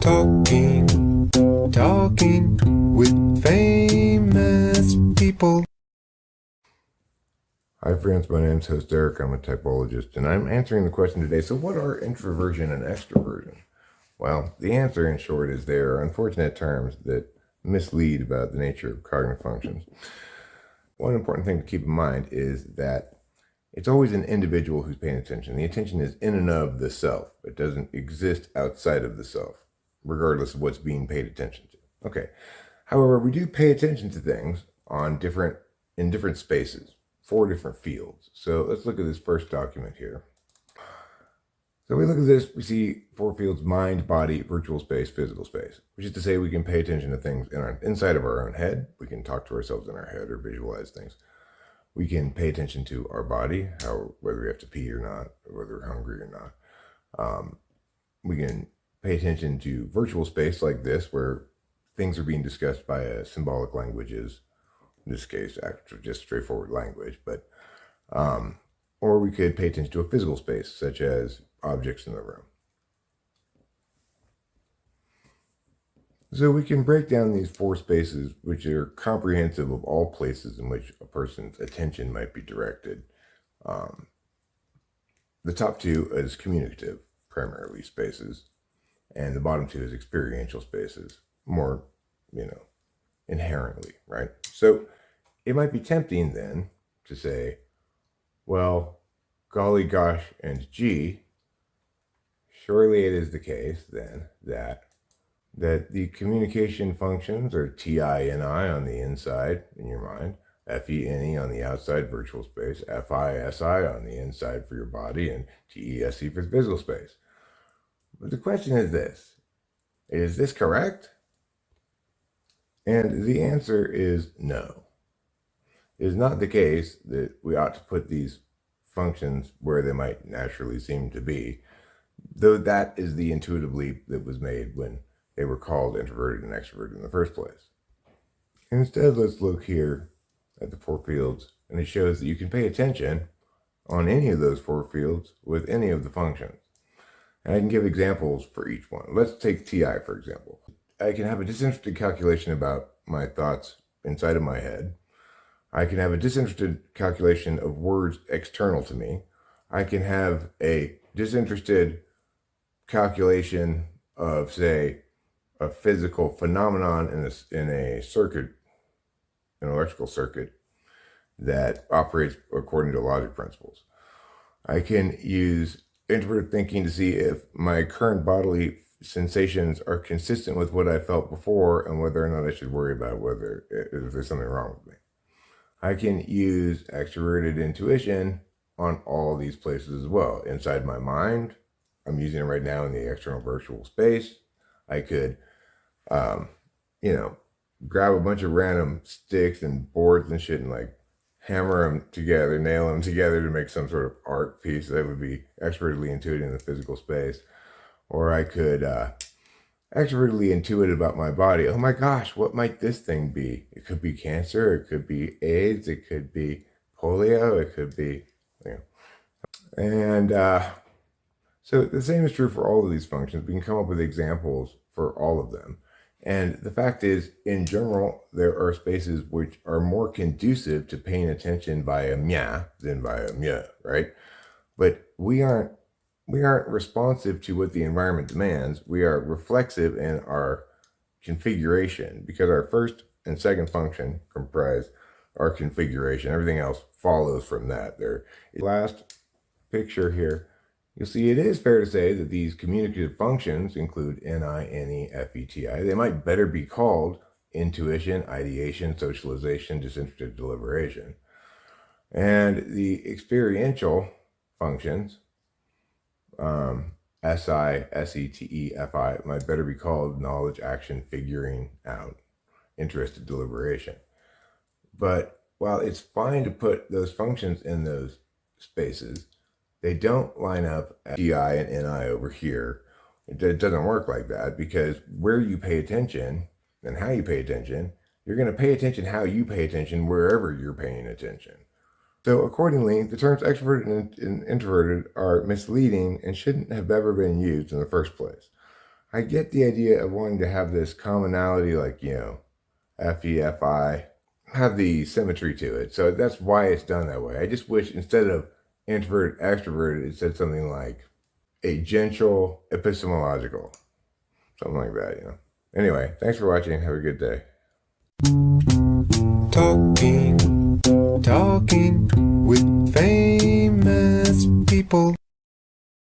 Talking with famous people. Hi friends, my name is host Eric. I'm a typologist, and I'm answering the question today, so what are introversion and extroversion? Well, the answer in short is they are unfortunate terms that mislead about the nature of cognitive functions. One important thing to keep in mind is that it's always an individual who's paying attention. The attention is in and of the self. It doesn't exist outside of the self, regardless of what's being paid attention to. Okay. However, we do pay attention to things in different spaces, 4 different fields. So let's look at this first document here. So we look at this, we see 4 fields: mind, body, virtual space, physical space, which is to say we can pay attention to things inside of our own head. We can talk to ourselves in our head or visualize things. We can pay attention to our body, whether we have to pee or not, or whether we're hungry or not. We can pay attention to virtual space like this, where things are being discussed by symbolic languages, in this case, actually just straightforward language, but or we could pay attention to a physical space, such as objects in the room. So we can break down these 4 spaces, which are comprehensive of all places in which a person's attention might be directed. The top 2 is communicative, primarily spaces, and the bottom 2 is experiential spaces, more, inherently, right? So it might be tempting then to say, well, golly gosh and gee, surely it is the case then that the communication functions are TINI on the inside in your mind, FENE on the outside, virtual space, FISI on the inside for your body, and TESC for physical space. But the question is this correct? And the answer is no. It is not the case that we ought to put these functions where they might naturally seem to be, though that is the intuitive leap that was made when they were called introverted and extroverted in the first place. Instead, let's look here at the 4 fields, and it shows that you can pay attention on any of those 4 fields with any of the functions. And I can give examples for each one. Let's take TI, for example. I can have a disinterested calculation about my thoughts inside of my head. I can have a disinterested calculation of words external to me. I can have a disinterested calculation of, say, a physical phenomenon in a circuit, an electrical circuit that operates according to logic principles. I can use introverted thinking to see if my current bodily sensations are consistent with what I felt before and whether or not I should worry about if there's something wrong with me. I can use extroverted intuition on all these places as well. Inside my mind, I'm using it right now in the external virtual space. I could, grab a bunch of random sticks and boards and shit and hammer them together, nail them together to make some sort of art piece that would be extrovertedly intuitive in the physical space. Or I could extrovertedly intuit about my body. Oh my gosh, what might this thing be? It could be cancer, it could be AIDS, it could be polio, it could be, And so the same is true for all of these functions. We can come up with examples for all of them. And the fact is, in general, there are spaces which are more conducive to paying attention via mya than via mya, right? But we aren't responsive to what the environment demands. We are reflexive in our configuration because our first and second function comprise our configuration. Everything else follows from that. Last picture here, you'll see it is fair to say that these communicative functions include NI, NE, FETI. They might better be called intuition, ideation, socialization, disinterested deliberation. And the experiential functions, SI, SETE, FI, might better be called knowledge, action, figuring out, interested deliberation. But while it's fine to put those functions in those spaces, they don't line up at GI and NI over here. It doesn't work like that, because where you pay attention and how you pay attention, you're going to pay attention how you pay attention wherever you're paying attention. So accordingly, the terms extroverted and introverted are misleading and shouldn't have ever been used in the first place. I get the idea of wanting to have this commonality, like, FEFI, have the symmetry to it. So that's why it's done that way. I just wish instead of introvert, extrovert, it said something like agential, epistemological, something like that, Anyway, thanks for watching. Have a good day. Talking with famous people.